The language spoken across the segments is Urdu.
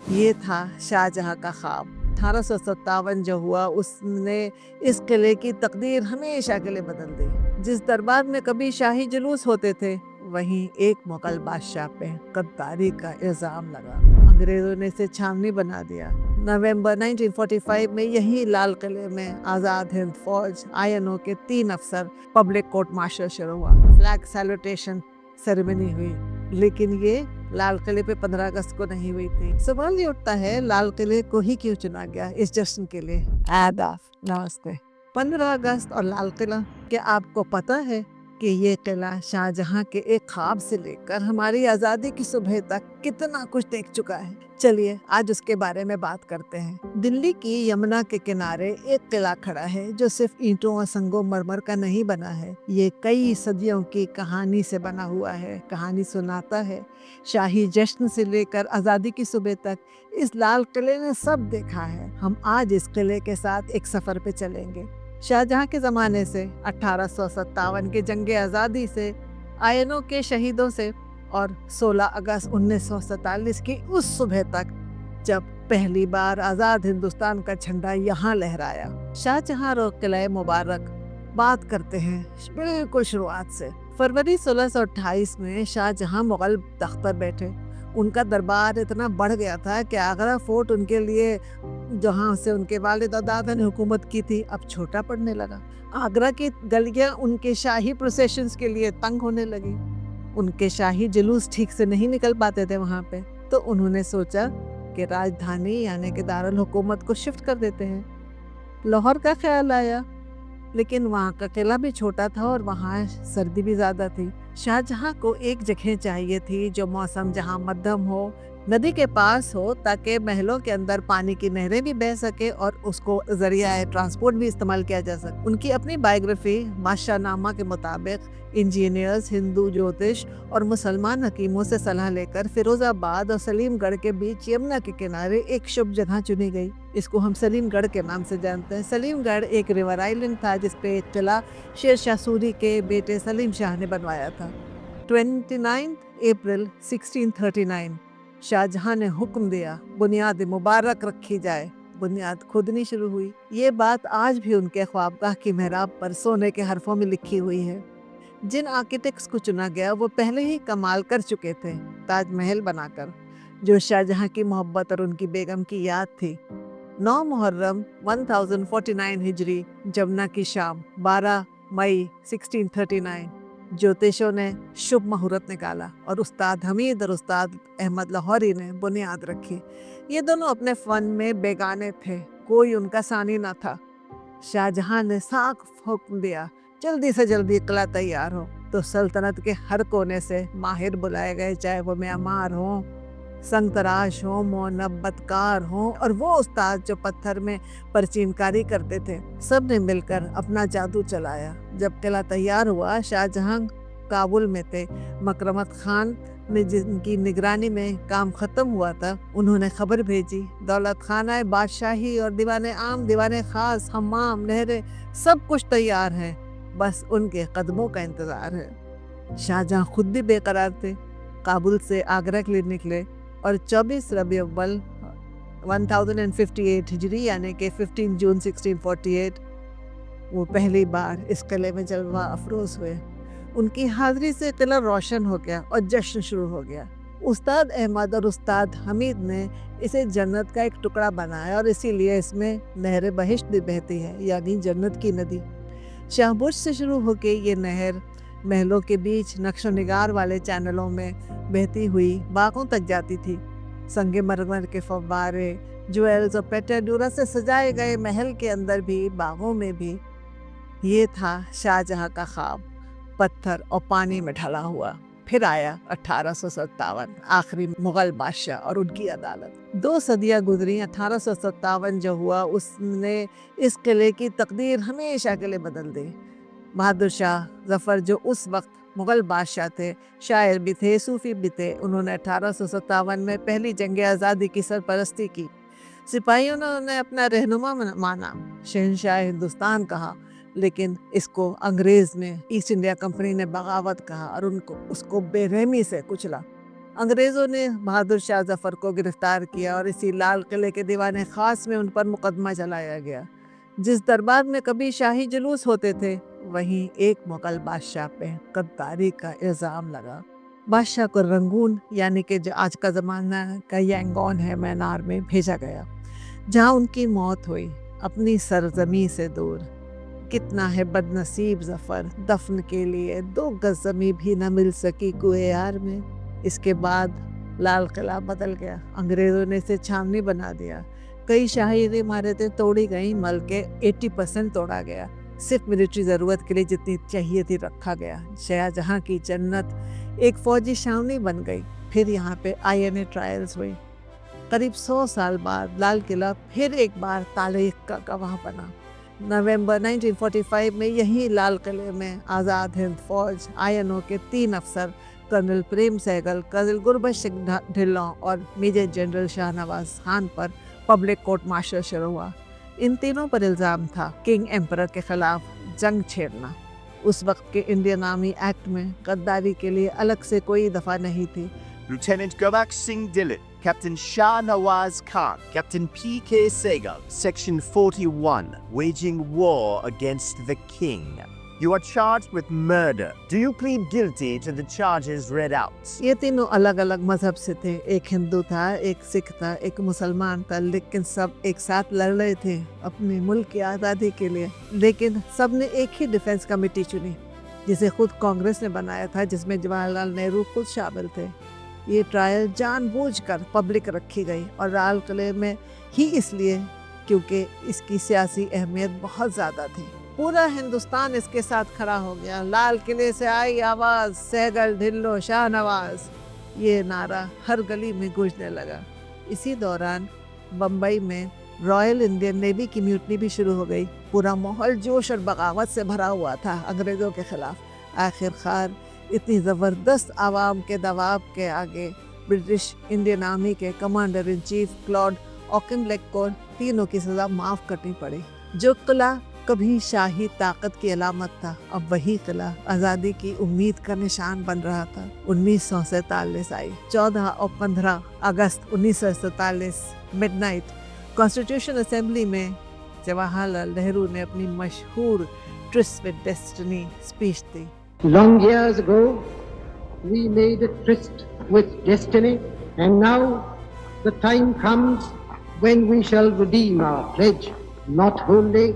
یہ تھا شاہجہاں کا خواب۔ 1857 جو ہوا اس نے اس قلعے کی تقدیر ہمیشہ کے لیے بدل دی۔ جس دربار میں کبھی شاہی جلوس ہوتے تھے وہیں ایک مغل بادشاہ پہ غداری کا الزام لگا۔ انگریزوں نے اسے چھاونی بنا دیا۔ نومبر 1945 میں یہی لال قلعے میں آزاد ہند فوج INO کے 3 افسر پبلک کورٹ مارشل شروع ہوا۔ فلیگ سیلوٹیشن سیریمنی ہوئی، لیکن یہ لال قلعے پہ 15 اگست کو نہیں ہوئی تھی۔ سوال یہ اٹھتا ہے لال قلعے کو ہی کیوں چنا گیا اس جشن کے لیے؟ آداب، نمستے۔ 15 اگست اور لال قلعہ، کیا آپ کو پتہ ہے کہ یہ قلعہ شاہجہاں کے ایک خواب سے لے کر ہماری آزادی کی صبح تک کتنا کچھ دیکھ چکا ہے؟ چلیے آج اس کے بارے میں بات کرتے ہیں۔ دلی کی یمنا کے کنارے ایک قلعہ کھڑا ہے جو صرف اینٹوں اور سنگو مرمر کا نہیں بنا ہے، یہ کئی صدیوں کی کہانی سے بنا ہوا ہے۔ کہانی سناتا ہے شاہی جشن سے لے کر آزادی کی صبح تک اس لال قلعے نے سب دیکھا ہے۔ ہم آج اس قلعے کے ساتھ ایک سفر پہ چلیں گے، شاہجہاں کے زمانے سے، 1857 کے جنگ آزادی سے، INO کے شہیدوں سے، اور 16 اگست 1947 کی اس صبح تک جب پہلی بار آزاد ہندوستان کا جھنڈا یہاں لہرایا۔ شاہجہاں قلعہ مبارک بات کرتے ہیں بالکل شروعات سے۔ فروری 1628 میں شاہجہاں مغل تخت پر بیٹھے۔ ان کا دربار اتنا بڑھ گیا تھا کہ آگرہ فورٹ ان کے لیے، جہاں سے ان کے والد اور دادا نے حکومت کی تھی، اب چھوٹا پڑنے لگا۔ آگرہ کی گلیاں ان کے شاہی پروسیشنز کے لیے تنگ ہونے لگی۔ ان کے شاہی جلوس ٹھیک سے نہیں نکل پاتے تھے وہاں پہ، تو انہوں نے سوچا کہ راجدھانی یعنی کہ دارالحکومت کو شفٹ کر دیتے ہیں۔ لاہور کا خیال آیا، لیکن وہاں کا قلعہ بھی چھوٹا تھا اور وہاں سردی بھی زیادہ تھی۔ شاہجہاں کو ایک جگہ چاہیے تھی جو موسم جہاں مدھم ہو، ندی کے پاس ہو، تاکہ محلوں کے اندر پانی کی نہریں بھی بہہ سکے اور اس کو ذریعہ ٹرانسپورٹ بھی استعمال کیا جا سکے۔ ان کی اپنی بائیوگرافی بادشاہ نامہ کے مطابق انجینئرز، ہندو جوتش اور مسلمان حکیموں سے صلاح لے کر فیروز آباد اور سلیم گڑھ کے بیچ یمنا کے کنارے ایک شبھ جگہ چنی گئی۔ اس کو ہم سلیم گڑھ کے نام سے جانتے ہیں۔ سلیم گڑھ ایک ریور آئلینڈ تھا جس پہ ایک قلعہ شیر شاہ سوری کے بیٹے سلیم شاہ نے بنوایا تھا۔ 29 اپریل 1639 شاہجہاں نے حکم دیا بنیاد مبارک رکھی جائے۔ بنیاد کھودنی شروع ہوئی۔ یہ بات آج بھی ان کے خوابگاہ کی محراب پر سونے کے حرفوں میں لکھی ہوئی ہے۔ جن آرکیٹیکٹس کو چنا گیا وہ پہلے ہی کمال کر چکے تھے تاج محل بنا کر، جو شاہجہاں کی محبت اور ان کی بیگم کی یاد تھی۔ 9 محرم 1049 ہجری جمنا کی شام، 12 مئی 1639 جوتشوں نے شبھ مہورت نکالا اور استاد حمید اور استاد احمد لاہوری نے بنیاد رکھی۔ یہ دونوں اپنے فن میں بیگانے تھے، کوئی ان کا ثانی نہ تھا۔ شاہجہاں نے سخت حکم دیا جلدی سے جلدی قلعہ تیار ہو، تو سلطنت کے ہر کونے سے ماہر بلائے گئے، چاہے وہ معمار ہوں، سنگ تراش ہوں، منبت کار ہوں، اور وہ استاد جو پتھر میں پرچین کاری کرتے تھے۔ سب نے مل کر اپنا جادو چلایا۔ جب قلعہ تیار ہوا، شاہجہاں کابل میں تھے۔ مکرمت خان نے جن کی نگرانی میں کام ختم ہوا تھا، انہوں نے خبر بھیجی دولت خانہ بادشاہی اور دیوان عام، دیوان خاص، حمام، نہریں، سب کچھ تیار ہے، بس ان کے قدموں کا انتظار ہے۔ شاہجہاں خود بھی بے قرار تھے۔ کابل سے آگرہ کے لیے نکلے اور 24 ربیع الاول 1058 ہجری یعنی کہ 15 جون 1648 وہ پہلی بار اس قلعے میں جلوہ افروز ہوئے۔ ان کی حاضری سے قلعہ روشن ہو گیا اور جشن شروع ہو گیا۔ استاد احمد اور استاد حمید نے اسے جنت کا ایک ٹکڑا بنایا، اور اسی لیے اس میں نہر بہشت بھی بہتی ہے، یعنی جنت کی ندی۔ شاہ برج سے شروع ہو کے یہ نہر محلوں کے بیچ نقش و نگار والے چینلوں میں بہتی ہوئی باغوں تک جاتی تھی۔ سنگ مرمر کے فوارے، جویلز اور پیٹاڈورا سے سجائے گئے محل کے اندر بھی، باغوں میں بھی۔ یہ تھا شاہجہاں کا خواب، پتھر اور پانی میں ڈھلا ہوا۔ پھر آیا 1857، آخری مغل بادشاہ اور ان کی عدالت۔ 2 صدیاں گزری۔ 1857 جو ہوا اس نے اس قلعے کی تقدیر ہمیشہ کے لیے بدل دی۔ بہادر شاہ ظفر جو اس وقت مغل بادشاہ تھے، شاعر بھی تھے، صوفی بھی تھے، انہوں نے 1857 میں پہلی جنگ آزادی کی سرپرستی کی۔ سپاہیوں نے انہیں اپنا رہنما مانا، شہنشاہ ہندوستان کہا، لیکن اس کو انگریز نے، ایسٹ انڈیا کمپنی نے بغاوت کہا اور اس کو بے رحمی سے کچلا۔ انگریزوں نے بہادر شاہ ظفر کو گرفتار کیا اور اسی لال قلعے کے دیوان خاص میں ان پر مقدمہ چلایا گیا۔ جس دربار میں کبھی شاہی جلوس ہوتے تھے وہیں ایک مغل بادشاہ پہ غداری کا الزام لگا۔ بادشاہ کو رنگون یعنی کہ جو آج کا زمانہ کا ینگون ہے مینار میں بھیجا گیا، جہاں ان کی موت ہوئی اپنی سرزمین سے دور۔ کتنا ہے بد نصیب ظفر، دفن کے لیے 2 گز زمین بھی نہ مل سکی کوہ یار میں۔ اس کے بعد لال قلعہ بدل گیا، انگریزوں نے اسے چھاونی بنا دیا۔ کئی شاہی عمارتیں توڑی گئیں، مل کے 80% توڑا گیا، صرف ملٹری ضرورت کے لیے جتنی چاہیے تھی رکھا گیا۔ شاہ جہاں کی جنت ایک فوجی چھاونی بن گئی۔ پھر یہاں پہ INA ٹرائلز ہوئی۔ قریب 100 سال بعد لال قلعہ پھر ایک بار تاریخ کا گواہ بنا۔ نومبر 1945 میں یہی لال قلعے میں آزاد ہند فوج INO کے 3 افسر کرنل پریم سہگل، کرنل گربخش سنگھ ڈھلوں اور میجر جنرل شاہ نواز خان پر پبلک کورٹ مارشل شروع ہوا۔ ان تینوں پر الزام تھا کنگ ایمپرر کے خلاف جنگ چھیڑنا۔ اس وقت کے انڈین آرمی ایکٹ میں غداری کے لیے الگ سے کوئی دفعہ نہیں تھی۔ Lieutenant Gurbakhsh Singh Dhillon, Captain Shah Nawaz Khan, Captain P.K. Sehgal, Section 41, waging war against the king. You are charged with murder. Do you plead guilty to the charges read out? یہ تینوں الگ الگ مذہب سے تھے، ایک ہندو تھا، ایک سکھ تھا، ایک مسلمان تھا، لیکن سب ایک ساتھ لڑ رہے تھے اپنے ملک کی آزادی کے لیے۔ لیکن سب نے ایک ہی ڈیفنس کمیٹی چنی جسے خود کانگریس نے بنایا تھا، جس میں جواہر لال نہرو خود شامل تھے۔ یہ ٹرائل جان بوجھ کر پبلک رکھی گئی اور لال قلعے میں ہی اس لیے کیونکہ اس کی سیاسی اہمیت بہت زیادہ تھی۔ پورا ہندوستان اس کے ساتھ کھڑا ہو گیا۔ لال قلعے سے آئی آواز سہگل، ڈھلو، شاہ نواز، یہ نعرہ ہر گلی میں گونجنے لگا۔ اسی دوران بمبئی میں رائل انڈین نیوی کی میوٹنی بھی شروع ہو گئی۔ پورا ماحول جوش اور بغاوت سے بھرا ہوا تھا انگریزوں کے خلاف۔ آخر کار اتنی زبردست عوام کے دباؤ کے آگے برٹش انڈین آرمی کے کمانڈر ان چیف کلاڈ آکنلیک کو تینوں کی سزا معاف کرنی پڑی۔ جو قلعہ کبھی شاہی طاقت کی علامت تھا، اب وہی قلعہ آزادی کی امید کا نشان بن رہا تھا۔ 1947 آئی۔ 14 اور 15 اگست 1947 مڈ نائٹ کانسٹیٹیوشن اسمبلی میں جواہر لال نہرو نے اپنی مشہور trust with destiny speech the. Long years ago, we made a tryst with destiny, and now the time comes when we shall redeem our pledge, not wholly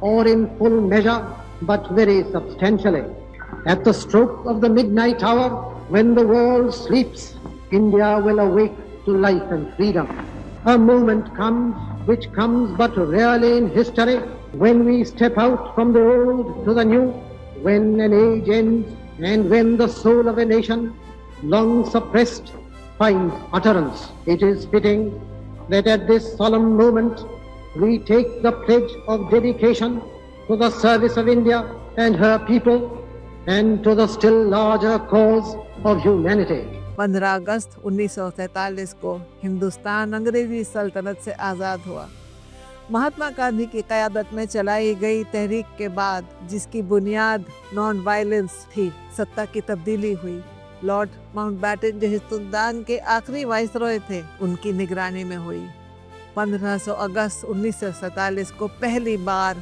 or in full measure, but very substantially. At the stroke of the midnight hour, when the world sleeps, India will awake to life and freedom. A moment comes, which comes but rarely in history, when we step out from the old to the new, when an age ends, and when the soul of a nation, long suppressed, finds utterance. It is fitting that at this solemn moment we take the pledge of dedication to the service of India and her people, and to the still larger cause of humanity. 15 اگست 1947 کو ہندوستان انگریزی سلطنت سے آزاد ہوا۔ مہاتما گاندھی کی قیادت میں چلائی گئی تحریک کے بعد، جس کی بنیاد نان وائلنس تھی، سطح کی تبدیلی ہوئی۔ لارڈ ماؤنٹ بیٹن جو ہندوستان کے آخری وائسرائے تھے، ان کی نگرانی میں ہوئی۔ 15 اگست 1947 کو پہلی بار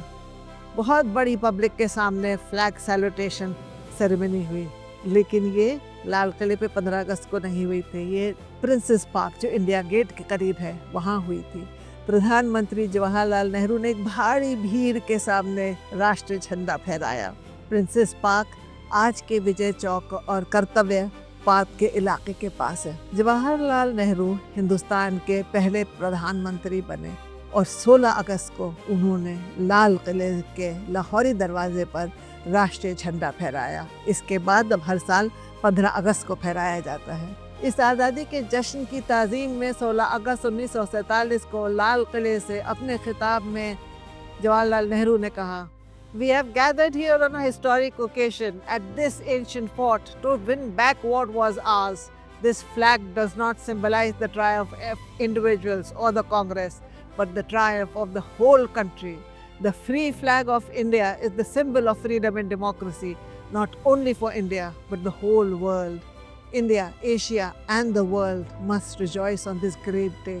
بہت بڑی پبلک کے سامنے فلیگ سیلوٹیشن سیریمنی ہوئی، لیکن یہ لال قلعے پہ 15 اگست کو نہیں ہوئی تھی، یہ پرنسس پارک جو انڈیا گیٹ کے قریب ہے وہاں ہوئی تھی۔ پردھان منتری جواہر لال نہرو نے ایک بھاری بھیڑ کے سامنے راشٹری جھنڈا پھہرایا۔ پرنسس پارک آج کے وجے چوک اور کرتویہ پارک کے علاقے کے پاس ہے۔ جواہر لال نہرو ہندوستان کے پہلے پردھان منتری بنے اور 16 اگست کو انہوں نے لال قلعے کے لاہوری دروازے پر راشٹری جھنڈا پھہرایا۔ اس کے بعد اب ہر سال 15 اگست کو پھہرایا جاتا ہے۔ اس آزادی کے جشن کی تعظیم میں 16 اگست 1947 کو لال قلعے سے اپنے خطاب میں جواہر لال نہرو نے کہا، We have gathered here on a historic occasion at this ancient fort to win back what was ours. This flag does not symbolize the triumph of individuals or the Congress, but the triumph of the whole country. The free flag of India is the symbol of freedom and democracy, not only for India, but the whole world. India, Asia and the world must rejoice on this great day.